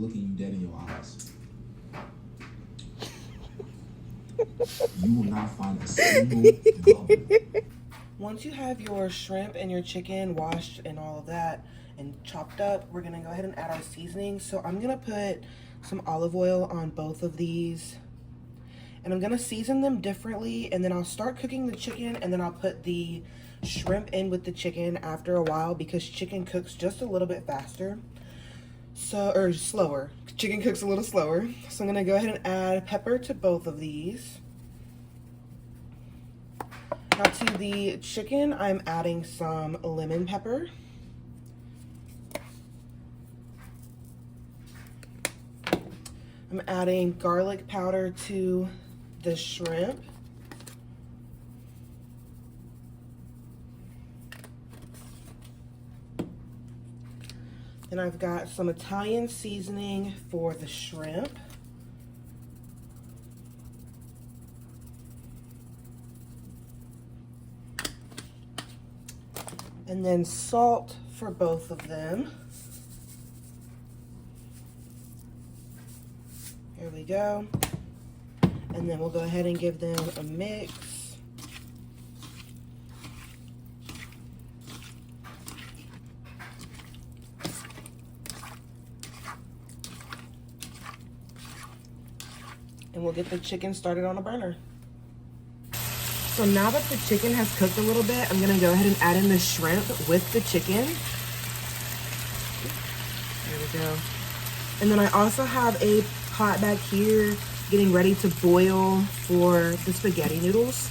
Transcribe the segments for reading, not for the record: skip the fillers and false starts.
looking you dead in your eyes. You will not find a single bubble. Once you have your shrimp and your chicken washed and all of that and chopped up, we're gonna go ahead and add our seasoning. So I'm gonna put some olive oil on both of these, and I'm gonna season them differently, and then I'll start cooking the chicken, and then I'll put the shrimp in with the chicken after a while, because chicken cooks just a little bit faster. Or slower. Chicken cooks a little slower. So I'm gonna go ahead and add pepper to both of these. Now to the chicken, I'm adding some lemon pepper. I'm adding garlic powder to the shrimp. Then I've got some Italian seasoning for the shrimp. And then salt for both of them. Here we go. And then we'll go ahead and give them a mix. And we'll get the chicken started on a burner. So now that the chicken has cooked a little bit, I'm gonna go ahead and add in the shrimp with the chicken. There we go. And then I also have a pot back here getting ready to boil for the spaghetti noodles.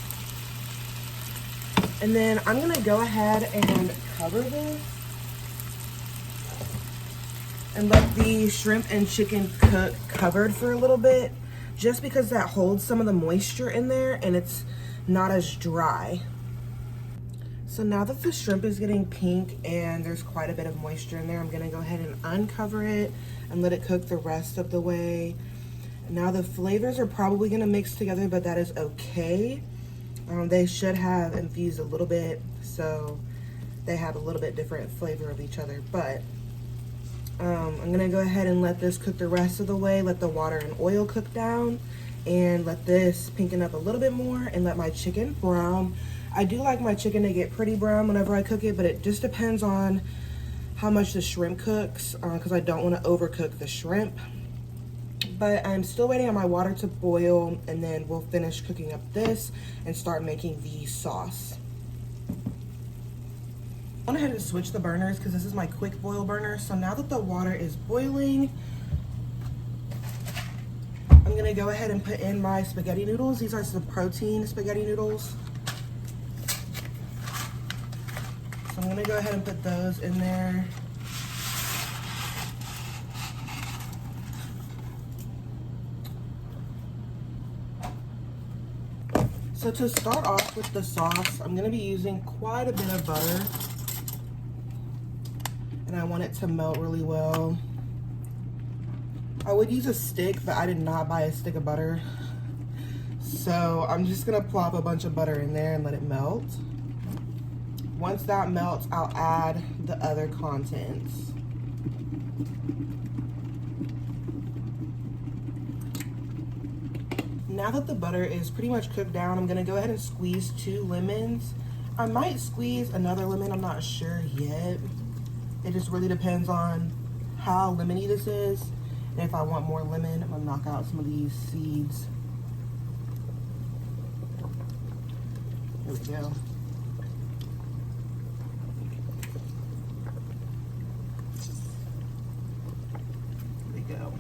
And then I'm gonna go ahead and cover this and let the shrimp and chicken cook covered for a little bit, just because that holds some of the moisture in there and it's not as dry. So now that the shrimp is getting pink and there's quite a bit of moisture in there, I'm gonna go ahead and uncover it and let it cook the rest of the way. Now the flavors are probably gonna mix together, but that is okay. They should have infused a little bit, so they have a little bit different flavor of each other. But I'm gonna go ahead and let this cook the rest of the way, let the water and oil cook down, and let this pinken up a little bit more, and let my chicken brown. I do like my chicken to get pretty brown whenever I cook it, but it just depends on how much the shrimp cooks, because I don't want to overcook the shrimp. But I'm still waiting on my water to boil, and then we'll finish cooking up this and start making the sauce. I went ahead and switch the burners because this is my quick boil burner. So now that the water is boiling, I'm gonna go ahead and put in my spaghetti noodles. These are some protein spaghetti noodles. So I'm gonna go ahead and put those in there. So to start off with the sauce, I'm gonna be using quite a bit of butter. And I want it to melt really well. I would use a stick, but I did not buy a stick of butter. So I'm just gonna plop a bunch of butter in there and let it melt. Once that melts, I'll add the other contents. Now that the butter is pretty much cooked down, I'm gonna go ahead and squeeze 2 lemons. I might squeeze another lemon, I'm not sure yet. It just really depends on how lemony this is. And if I want more lemon, I'm gonna knock out some of these seeds. There we go. There we go.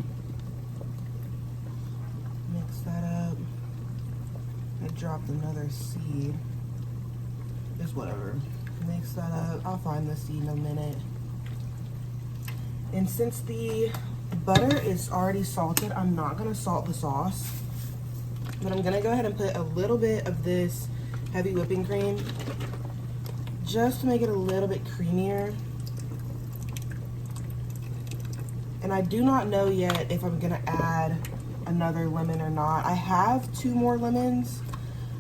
Mix that up. I dropped another seed. Just whatever. Mix that up. I'll find the seed in a minute. And since the butter is already salted, I'm not gonna salt the sauce, but I'm gonna go ahead and put a little bit of this heavy whipping cream just to make it a little bit creamier. And I do not know yet if I'm gonna add another lemon or not. I have 2 more lemons.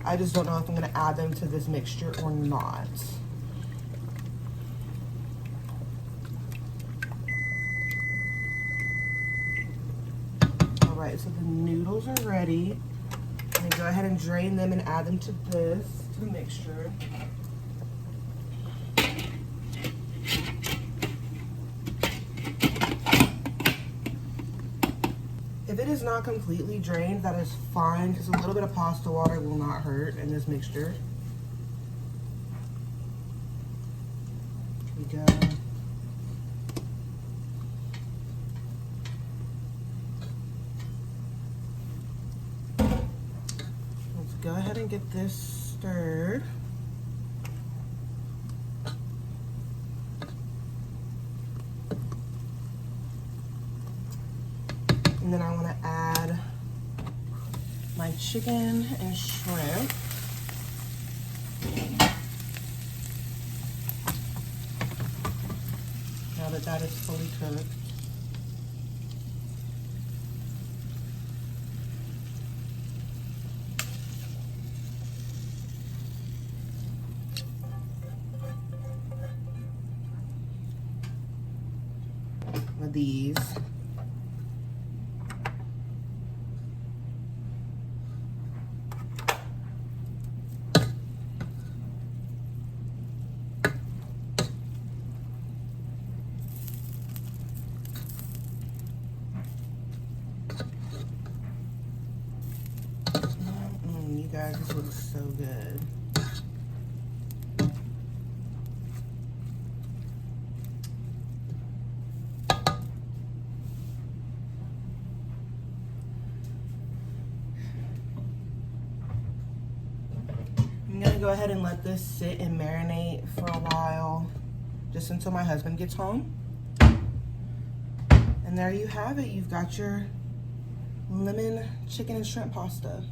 I just don't know if I'm gonna add them to this mixture or not. right, so the noodles are ready. I'm gonna go ahead and drain them and add them to the mixture. If it is not completely drained, that is fine, because a little bit of pasta water will not hurt in this mixture. Here we go. Let's go ahead and get this stirred. And then I want to add my chicken and shrimp. Now that that is fully cooked. With these. You guys, this looks so good. I'm gonna go ahead and let this sit and marinate for a while, just until my husband gets home. And there you have it. You've got your lemon chicken and shrimp pasta.